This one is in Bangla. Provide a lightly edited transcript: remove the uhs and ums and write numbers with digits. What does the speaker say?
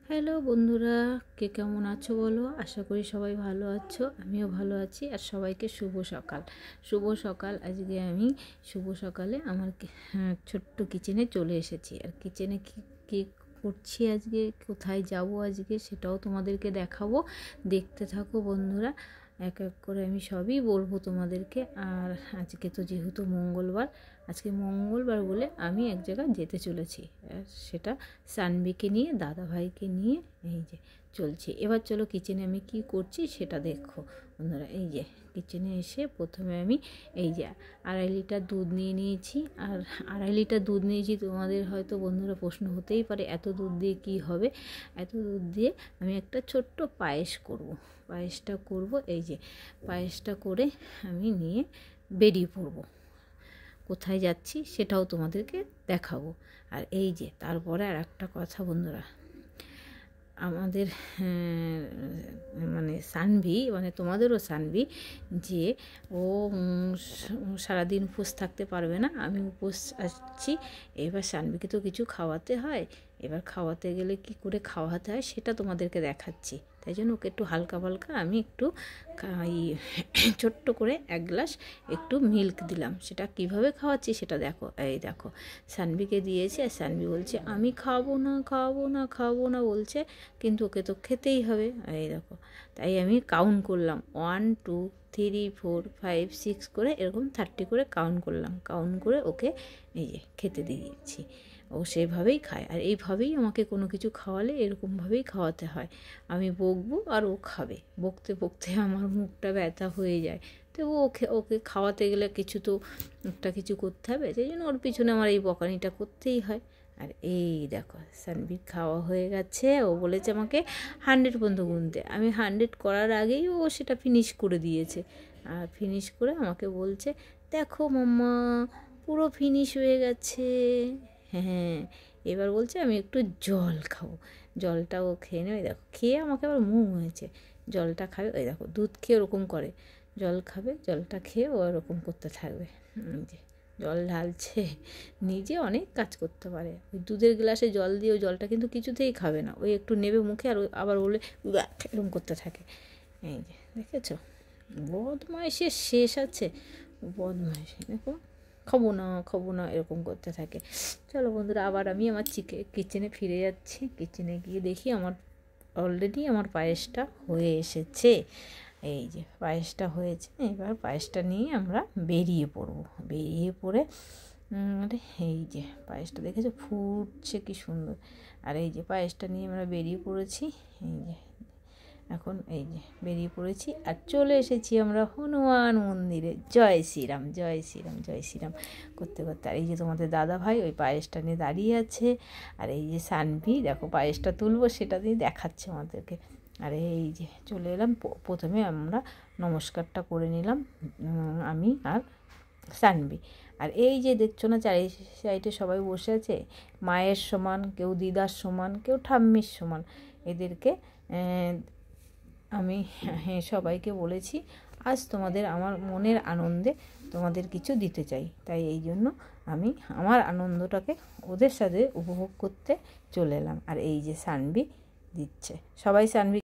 হ্যালো বন্ধুরা, কে কেমন আছো বলো? আশা করি সবাই ভালো আছো, আমিও ভালো আছি। আর সবাইকে শুভ সকাল। শুভ সকাল। আজকে আমি শুভ সকালে আমার ছোট্ট কিচেনে চলে এসেছি। আর কিচেনে কী করছি আজকে, কোথায় যাব আজকে, সেটাও তোমাদেরকে দেখাবো। দেখতে থাকো বন্ধুরা, এক এক করে আমি সবই বলবো তোমাদেরকে। আর আজকে তো যেহেতু মঙ্গলবার, আজকে মঙ্গলবার বলে আমি এক জায়গায় যেতে চলেছি। সেটা সানভিকে নিয়ে, দাদাভাইকে নিয়ে এই যে চলছি। এবার চলো কিচেনে আমি কি করছি সেটা দেখো বন্ধুরা। এই যে কিচেনে এসে প্রথমে আমি এই যে 2.5 লিটার দুধ নিয়ে নিয়েছি। আর 2.5 লিটার দুধ নিয়েছি। তোমাদের হয়তো বন্ধুরা প্রশ্ন হতেই পারে, এত দুধ দিয়ে কী হবে? এত দুধ দিয়ে আমি একটা ছোট্ট পায়েস করব। পায়েসটা করব, এই যে পায়েসটা করে আমি নিয়ে বেরিয়ে পড়ব। কোথায় যাচ্ছি সেটাও তোমাদেরকে দেখাবো। আর এই যে তারপরে আর একটা কথা বন্ধুরা, আমাদের মানে সানভি, মানে তোমাদেরও সানভি, যে ও সারাদিন উপোস থাকতে পারবে না। আমি উপোস আসছি। এবার সানভিকে তো কিছু খাওয়াতে হয়। এবার খাওয়াতে গেলে কি করে খাওয়াতে হয় সেটা তোমাদেরকে দেখাচ্ছি। তাই জন্য ওকে একটু হালকা পালকা আমি একটু ছোট্ট করে 1 গ্লাস একটু মিল্ক দিলাম। সেটা কিভাবে খাওয়াচ্ছি সেটা দেখো। এই দেখো, সানভিকে দিয়েছি। আর সানভি বলছে আমি খাবো না, খাবো না, খাবো না বলছে, কিন্তু ওকে তো খেতেই হবে। এই দেখো, তাই আমি কাউন্ট করলাম 1 2 3 4 5 6 করে এরকম 30 করে কাউন্ট করলাম। কাউন্ট করে ওকে এই যে খেতে দিয়েছি। ও সেভাবেই খায়। আর এইভাবেই আমাকে কোনো কিছু খাওয়ালে এরকমভাবেই খাওয়াতে হয়। আমি বকবো আর ও খাবে। বকতে বকতে আমার মুখটা ব্যথা হয়ে যায়। তো ওকে খাওয়াতে গেলে কিছু তো একটা কিছু করতে হবে। সেই জন্য ওর পিছনে আমার এই বকানিটা করতেই হয়। আর এই দেখো, সানভির খাওয়া হয়ে গেছে। ও বলেছে আমাকে 100 পর্যন্ত গুনতে। আমি 100 করার আগেই ও সেটা ফিনিশ করে দিয়েছে। আর ফিনিশ করে আমাকে বলছে, দেখো মাম্মা, পুরো ফিনিশ হয়ে গেছে। হ্যাঁ, এবার বলছে আমি একটু জল খাবো। জলটা ও খেয়ে নেবে। দেখো, খেয়ে আমাকে আবার মুখ হয়েছে। জলটা খাবে। ওই দেখো, দুধ খেয়ে ওরকম করে। জল খাবে, জলটা খেয়ে ও এরকম করতে থাকবে। যে জল ঢালছে, নিজে অনেক কাজ করতে পারে। ওই দুধের গ্লাসে জল দিয়ে ওই জলটা কিন্তু কিছুতেই খাবে না। ওই একটু নেবে মুখে আর আবার বলে এরকম করতে থাকে। এই যে দেখেছো, বদমাইশের শেষ আছে। বদমাইশ, দেখো, খাবো না, খাবো না এরকম করতে থাকে। চলো বন্ধুরা, আবার আমি আমার কিচেনে ফিরে যাচ্ছি। কিচেনে গিয়ে দেখি আমার অলরেডি আমার পায়েসটা হয়ে এসেছে। এই যে পায়েসটা হয়েছে। এবার পায়েসটা নিয়ে আমরা বেরিয়ে পড়ব। বেরিয়ে পড়ে এই যে পায়েসটা দেখেছো ফুটছে কি সুন্দর। আর এই যে পায়েসটা নিয়ে আমরা বেরিয়ে পড়েছি। এই যে এখন এই যে বেরিয়ে পড়েছি আর চলে এসেছি আমরা হনুমান মন্দিরে। জয় শ্রীরাম, জয় শ্রীরাম, জয় শ্রীরাম করতে করতে। আর এই যে তোমাদের দাদা ভাই ওই পায়েসটা নিয়ে দাঁড়িয়ে আছে। আর এই যে সানভি, দেখো পায়েসটা তুলবো সেটা দিয়ে দেখাচ্ছে আমাদেরকে। আর এই যে চলে এলাম। প্রথমে আমরা নমস্কারটা করে নিলাম, আমি আর সানভি। আর এই যে দেখছো না, চারি সাইডে সবাই বসে আছে। মায়ের সমান, কেউ দিদার সমান, কেউ ঠাম্মির সমান। এদেরকে আমি সবাইকে বলেছি আজ তোমাদের আমার মনের আনন্দে তোমাদের কিছু দিতে চাই। তাই এই জন্য আমি আমার আনন্দটাকে ওদের সাথে উপভোগ করতে চলে এলাম। আর এই যে সানভি দিচ্ছে, সবাই সানভি